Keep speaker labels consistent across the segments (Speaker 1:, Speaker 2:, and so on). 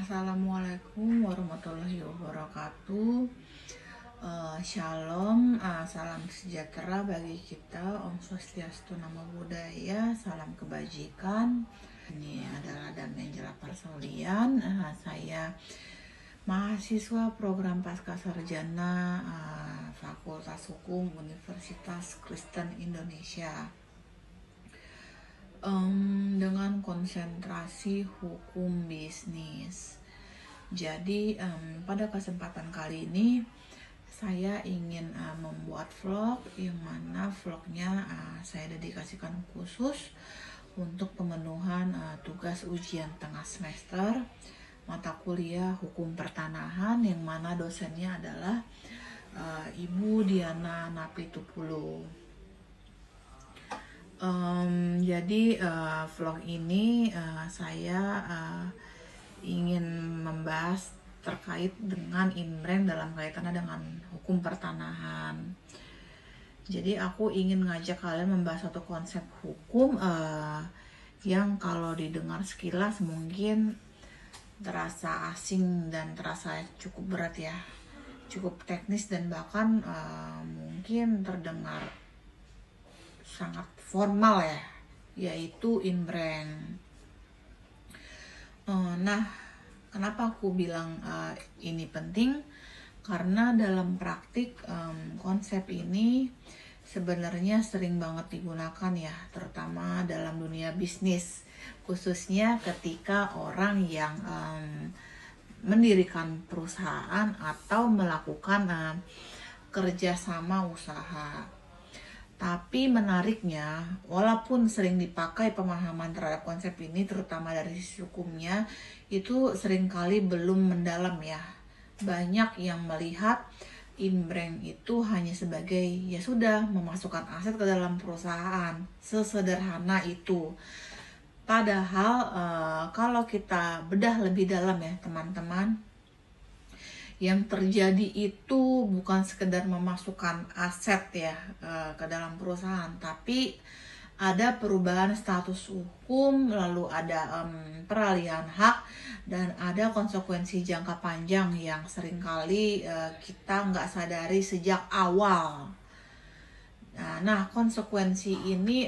Speaker 1: Assalamualaikum warahmatullahi wabarakatuh. Shalom, salam sejahtera bagi kita. Om Swastiastu, Namo Buddhaya, salam kebajikan. Ini adalah Damai Jelas Persolian. Saya mahasiswa program Pasca Sarjana Fakultas Hukum Universitas Kristen Indonesia. Dengan konsentrasi hukum bisnis. Jadi pada kesempatan kali ini saya ingin membuat vlog yang mana vlognya saya dedikasikan khusus untuk pemenuhan tugas ujian tengah semester mata kuliah hukum pertanahan, yang mana dosennya adalah Ibu Diana Napitupulu. Jadi vlog ini saya ingin membahas terkait dengan inbreng dalam kaitannya dengan hukum pertanahan. Jadi aku ingin ngajak kalian membahas satu konsep hukum yang kalau didengar sekilas mungkin terasa asing dan terasa cukup berat ya, cukup teknis dan bahkan mungkin terdengar sangat formal ya, yaitu inbreng. Nah, kenapa aku bilang ini penting? Karena dalam praktik konsep ini sebenarnya sering banget digunakan ya, terutama dalam dunia bisnis, khususnya ketika orang yang mendirikan perusahaan atau melakukan kerjasama usaha. Tapi menariknya, walaupun sering dipakai pemahaman terhadap konsep ini, terutama dari sisi hukumnya, itu seringkali belum mendalam ya. Banyak yang melihat inbreng itu hanya sebagai ya sudah memasukkan aset ke dalam perusahaan, sesederhana itu. Padahal kalau kita bedah lebih dalam ya teman-teman, yang terjadi itu bukan sekedar memasukkan aset ya ke dalam perusahaan, tapi ada perubahan status hukum, lalu ada peralihan hak, dan ada konsekuensi jangka panjang yang seringkali kita nggak sadari sejak awal. Nah, konsekuensi ini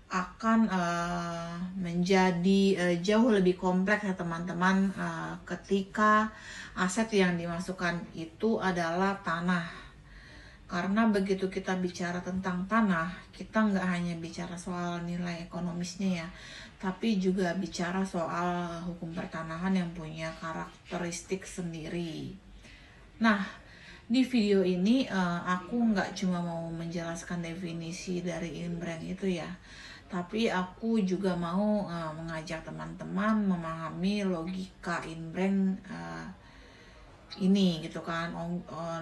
Speaker 1: akan menjadi jauh lebih kompleks ya teman-teman ketika aset yang dimasukkan itu adalah tanah. Karena begitu kita bicara tentang tanah, kita nggak hanya bicara soal nilai ekonomisnya ya, tapi juga bicara soal hukum pertanahan yang punya karakteristik sendiri. Nah, di video ini aku nggak cuma mau menjelaskan definisi dari inbreng itu ya, tapi aku juga mau mengajak teman-teman memahami logika inbreng ini gitu kan,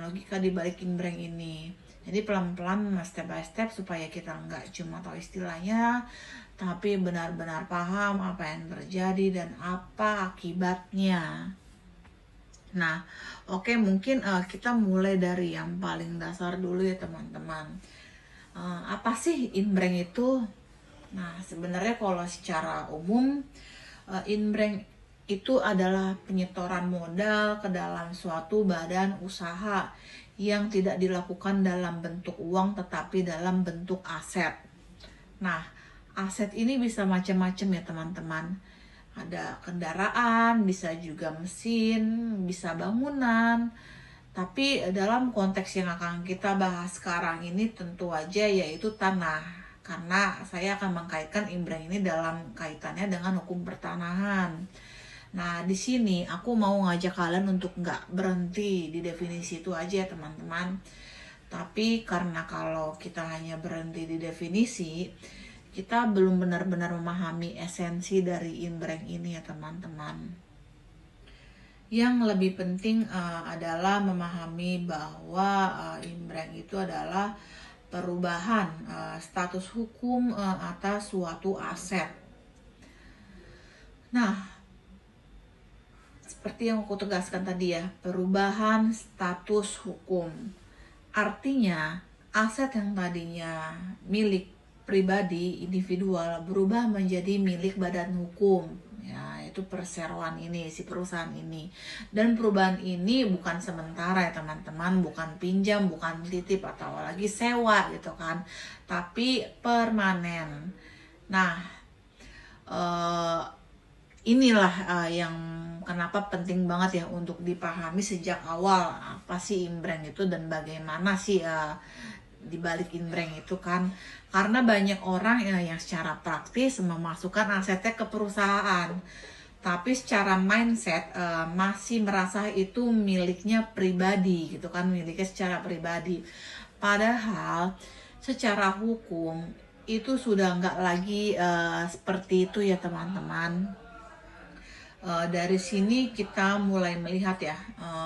Speaker 1: logika di balik inbreng ini. Jadi pelan-pelan, step by step, supaya kita nggak cuma tahu istilahnya, tapi benar-benar paham apa yang terjadi dan apa akibatnya. Nah, oke, mungkin kita mulai dari yang paling dasar dulu ya teman-teman. Apa sih inbreng itu? Nah, sebenarnya kalau secara umum inbreng itu adalah penyetoran modal ke dalam suatu badan usaha yang tidak dilakukan dalam bentuk uang tetapi dalam bentuk aset. Nah, aset ini bisa macam-macam ya teman-teman. Ada kendaraan, bisa juga mesin, bisa bangunan. Tapi dalam konteks yang akan kita bahas sekarang ini tentu aja yaitu tanah. Karena saya akan mengkaitkan inbreng ini dalam kaitannya dengan hukum pertanahan. Nah, di sini aku mau ngajak kalian untuk nggak berhenti di definisi itu aja ya teman-teman. Tapi karena kalau kita hanya berhenti di definisi, kita belum benar-benar memahami esensi dari inbreng ini ya teman-teman. Yang lebih penting adalah memahami bahwa inbreng itu adalah perubahan status hukum atas suatu aset. Nah, seperti yang aku tegaskan tadi ya, perubahan status hukum. Artinya, aset yang tadinya milik pribadi individual berubah menjadi milik badan hukum. Ya, itu yaitu perseroan ini, si perusahaan ini. Dan perubahan ini bukan sementara ya teman-teman, bukan pinjam, bukan titip atau lagi sewa gitu kan, tapi permanen. Nah, inilah yang kenapa penting banget ya untuk dipahami sejak awal apa sih imbreng itu dan bagaimana sih dibalik imbreng itu kan. Karena banyak orang yang secara praktis memasukkan asetnya ke perusahaan, tapi secara mindset masih merasa itu miliknya pribadi gitu kan, miliknya secara pribadi. Padahal secara hukum itu sudah nggak lagi seperti itu ya teman-teman. Dari sini kita mulai melihat ya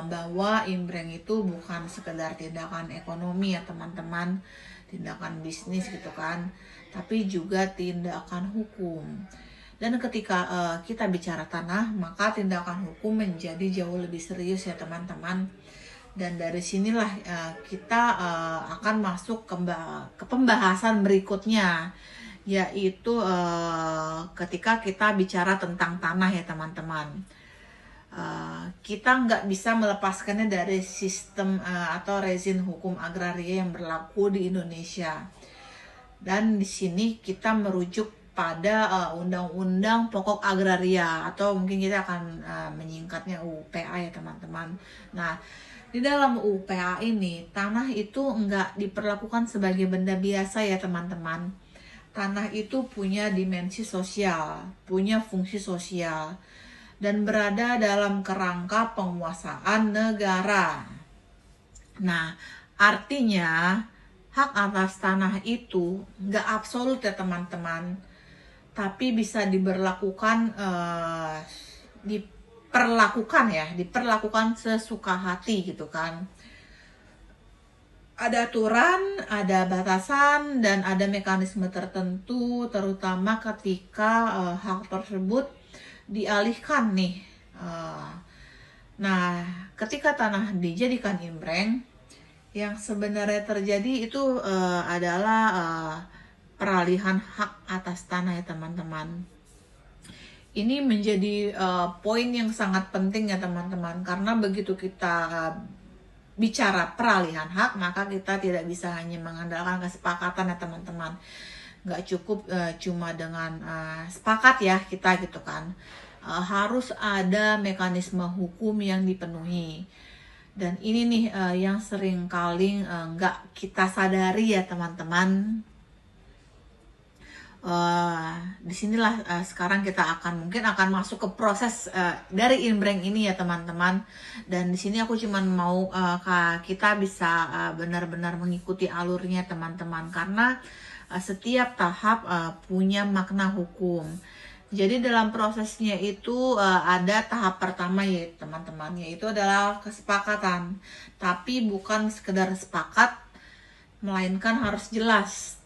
Speaker 1: bahwa imbreng itu bukan sekedar tindakan ekonomi ya teman-teman, tindakan bisnis gitu kan, tapi juga tindakan hukum. Dan ketika kita bicara tanah, maka tindakan hukum menjadi jauh lebih serius ya teman-teman. Dan dari sinilah kita akan masuk ke pembahasan berikutnya, yaitu ketika kita bicara tentang tanah ya teman-teman. Kita nggak bisa melepaskannya dari sistem atau rezim hukum agraria yang berlaku di Indonesia. Dan di sini kita merujuk pada Undang-Undang Pokok Agraria, atau mungkin kita akan menyingkatnya UPA ya teman-teman. Nah, di dalam UPA ini tanah itu nggak diperlakukan sebagai benda biasa ya teman-teman. Tanah itu punya dimensi sosial, punya fungsi sosial, dan berada dalam kerangka penguasaan negara. Nah, artinya hak atas tanah itu nggak absolut ya teman-teman, tapi bisa diperlakukan sesuka hati gitu kan. Ada aturan, ada batasan, dan ada mekanisme tertentu, terutama ketika hak tersebut dialihkan nih. Nah, ketika tanah dijadikan imbreng, yang sebenarnya terjadi itu adalah peralihan hak atas tanah ya teman-teman. Ini menjadi poin yang sangat penting ya teman-teman, karena begitu kita bicara peralihan hak, maka kita tidak bisa hanya mengandalkan kesepakatan ya teman-teman. Nggak cukup cuma dengan sepakat ya kita gitu kan. Harus ada mekanisme hukum yang dipenuhi. Dan ini nih yang sering kali nggak kita sadari ya teman-teman. Disinilah sekarang kita mungkin akan masuk ke proses dari imbreng ini ya teman-teman. Dan di sini aku cuman mau kita bisa benar-benar mengikuti alurnya teman-teman, karena setiap tahap punya makna hukum. Jadi dalam prosesnya itu ada tahap pertama ya teman-teman, yaitu adalah kesepakatan. Tapi bukan sekedar sepakat, melainkan harus jelas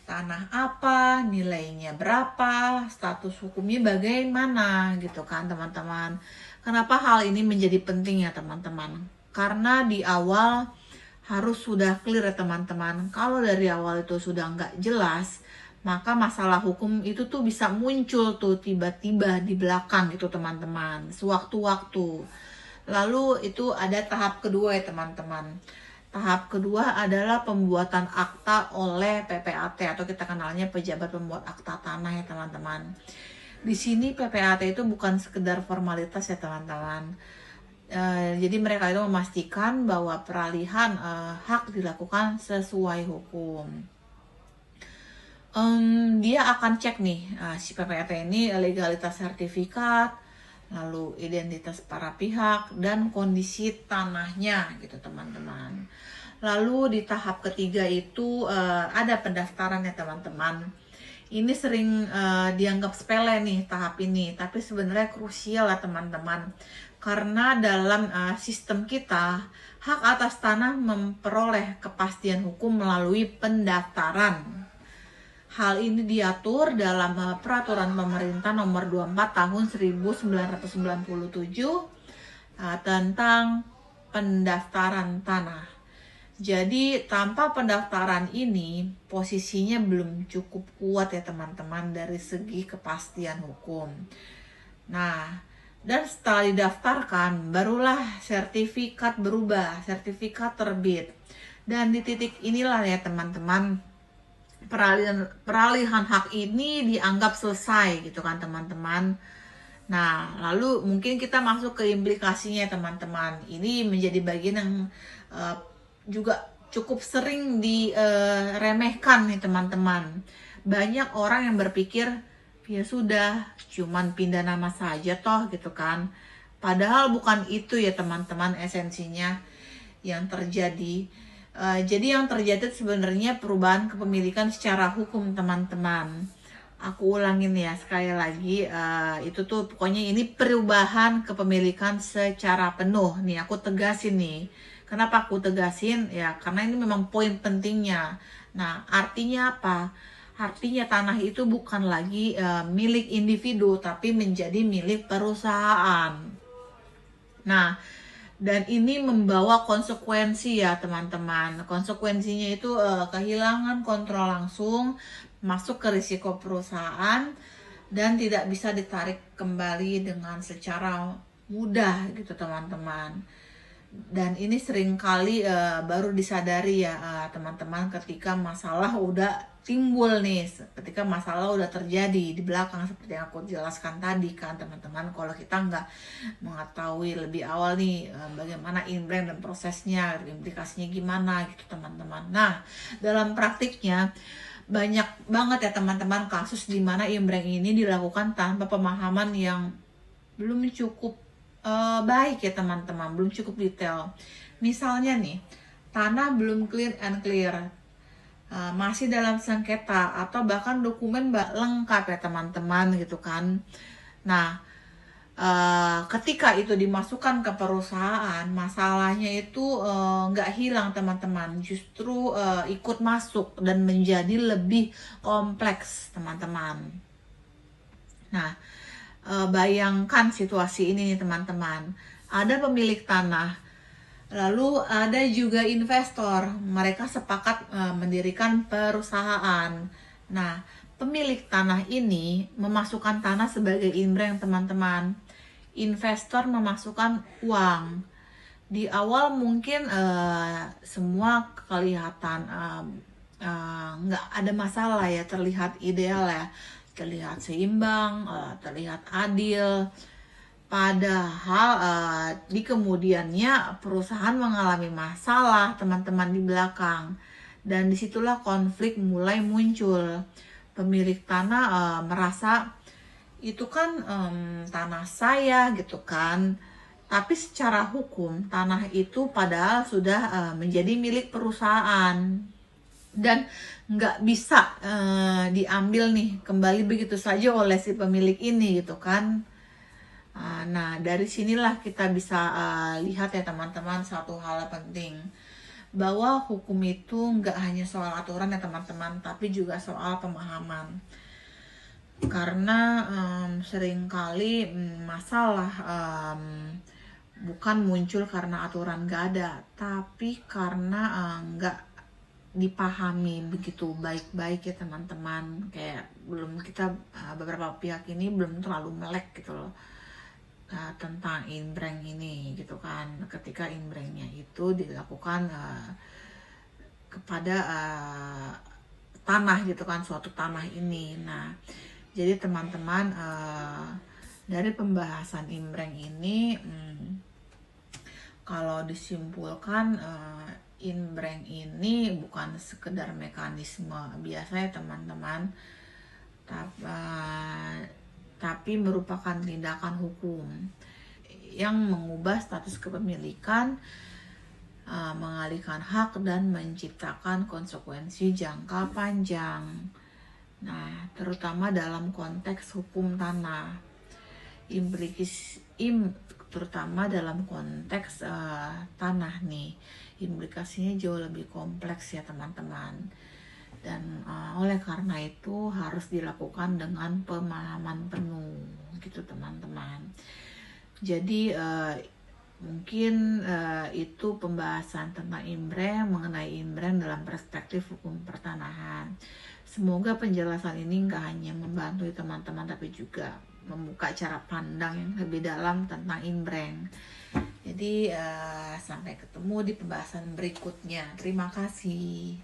Speaker 1: tanah apa, nilainya berapa, status hukumnya bagaimana gitu kan teman-teman. Kenapa hal ini menjadi penting ya teman-teman? Karena di awal harus sudah clear ya teman-teman. Kalau dari awal itu sudah nggak jelas, maka masalah hukum itu tuh bisa muncul tuh tiba-tiba di belakang gitu teman-teman, sewaktu-waktu. Lalu itu ada tahap kedua ya teman-teman. Tahap kedua adalah pembuatan akta oleh PPAT, atau kita kenalnya pejabat pembuat akta tanah ya teman-teman. Di sini PPAT itu bukan sekedar formalitas ya teman-teman. Jadi mereka itu memastikan bahwa peralihan hak dilakukan sesuai hukum. Dia akan cek nih si PPAT ini legalitas sertifikat, lalu identitas para pihak, dan kondisi tanahnya gitu teman-teman. Lalu di tahap ketiga itu ada pendaftaran ya teman-teman. Ini sering dianggap sepele nih tahap ini, tapi sebenarnya krusial ya teman-teman. Karena dalam sistem kita, hak atas tanah memperoleh kepastian hukum melalui pendaftaran. Hal ini diatur dalam Peraturan Pemerintah Nomor 24 Tahun 1997 tentang pendaftaran tanah. Jadi tanpa pendaftaran ini posisinya belum cukup kuat ya teman-teman dari segi kepastian hukum. Nah, dan setelah didaftarkan, barulah sertifikat berubah, sertifikat terbit. Dan di titik inilah ya teman-teman, peralihan hak ini dianggap selesai gitu kan teman-teman. Nah, lalu mungkin kita masuk ke implikasinya teman-teman. Ini menjadi bagian yang uh, juga cukup sering diremehkan nih teman-teman. Banyak orang yang berpikir, ya sudah, cuman pindah nama saja toh gitu kan. Padahal bukan itu ya teman-teman esensinya yang terjadi. Jadi yang terjadi sebenarnya perubahan kepemilikan secara hukum teman-teman. Aku ulangin ya sekali lagi, itu tuh pokoknya ini perubahan kepemilikan secara penuh. Nih aku tegasin nih. Kenapa aku tegasin? Ya karena ini memang poin pentingnya. Nah artinya apa? Artinya tanah itu bukan lagi milik individu tapi menjadi milik perusahaan. Nah, dan ini membawa konsekuensi ya teman-teman. Konsekuensinya itu kehilangan kontrol langsung, masuk ke risiko perusahaan, dan tidak bisa ditarik kembali dengan secara mudah gitu teman-teman. Dan ini seringkali baru disadari ya teman-teman ketika masalah udah timbul nih, ketika masalah udah terjadi di belakang seperti yang aku jelaskan tadi kan teman-teman. Kalau kita nggak mengetahui lebih awal nih bagaimana inbrand dan prosesnya, implikasinya gimana gitu teman-teman. Nah dalam praktiknya banyak banget ya teman-teman kasus di mana inbrand ini dilakukan tanpa pemahaman yang belum cukup baik ya teman-teman, belum cukup detail. Misalnya nih, tanah belum clear and clear, masih dalam sengketa atau bahkan dokumen mbak lengkap ya teman-teman gitu kan. Nah, ketika itu dimasukkan ke perusahaan, masalahnya itu nggak hilang teman-teman, justru ikut masuk dan menjadi lebih kompleks teman-teman. Nah, bayangkan situasi ini nih teman-teman. Ada pemilik tanah, lalu ada juga investor. Mereka sepakat mendirikan perusahaan. Nah, pemilik tanah ini memasukkan tanah sebagai inbrand teman-teman. Investor memasukkan uang. Di awal mungkin semua kelihatan nggak ada masalah ya, terlihat ideal ya, terlihat seimbang, terlihat adil. Padahal di kemudiannya perusahaan mengalami masalah teman-teman di belakang, dan disitulah konflik mulai muncul. Pemilik tanah merasa itu kan tanah saya gitu kan, tapi secara hukum tanah itu padahal sudah menjadi milik perusahaan dan nggak bisa diambil nih kembali begitu saja oleh si pemilik ini gitu kan. Nah dari sinilah kita bisa lihat ya teman-teman satu hal penting, bahwa hukum itu nggak hanya soal aturan ya teman-teman, tapi juga soal pemahaman. Karena seringkali masalah bukan muncul karena aturan nggak ada, tapi karena nggak dipahami begitu baik-baik ya teman-teman. Kayak belum kita beberapa pihak ini belum terlalu melek gitu loh tentang inbrand ini gitu kan, ketika inbrandnya itu dilakukan kepada tanah gitu kan, suatu tanah ini. Nah jadi teman-teman dari pembahasan inbrand ini kalau disimpulkan inbrand ini bukan sekedar mekanisme biasa ya teman-teman, tapi merupakan tindakan hukum yang mengubah status kepemilikan, mengalihkan hak dan menciptakan konsekuensi jangka panjang. Nah, terutama dalam konteks hukum tanah, terutama dalam konteks tanah nih, implikasinya jauh lebih kompleks ya teman-teman. Dan oleh karena itu harus dilakukan dengan pemahaman penuh gitu teman-teman. Jadi mungkin itu pembahasan tentang inbrand, mengenai inbrand dalam perspektif hukum pertanahan. Semoga penjelasan ini nggak hanya membantu teman-teman tapi juga membuka cara pandang yang lebih dalam tentang inbrand. Jadi sampai ketemu di pembahasan berikutnya. Terima kasih.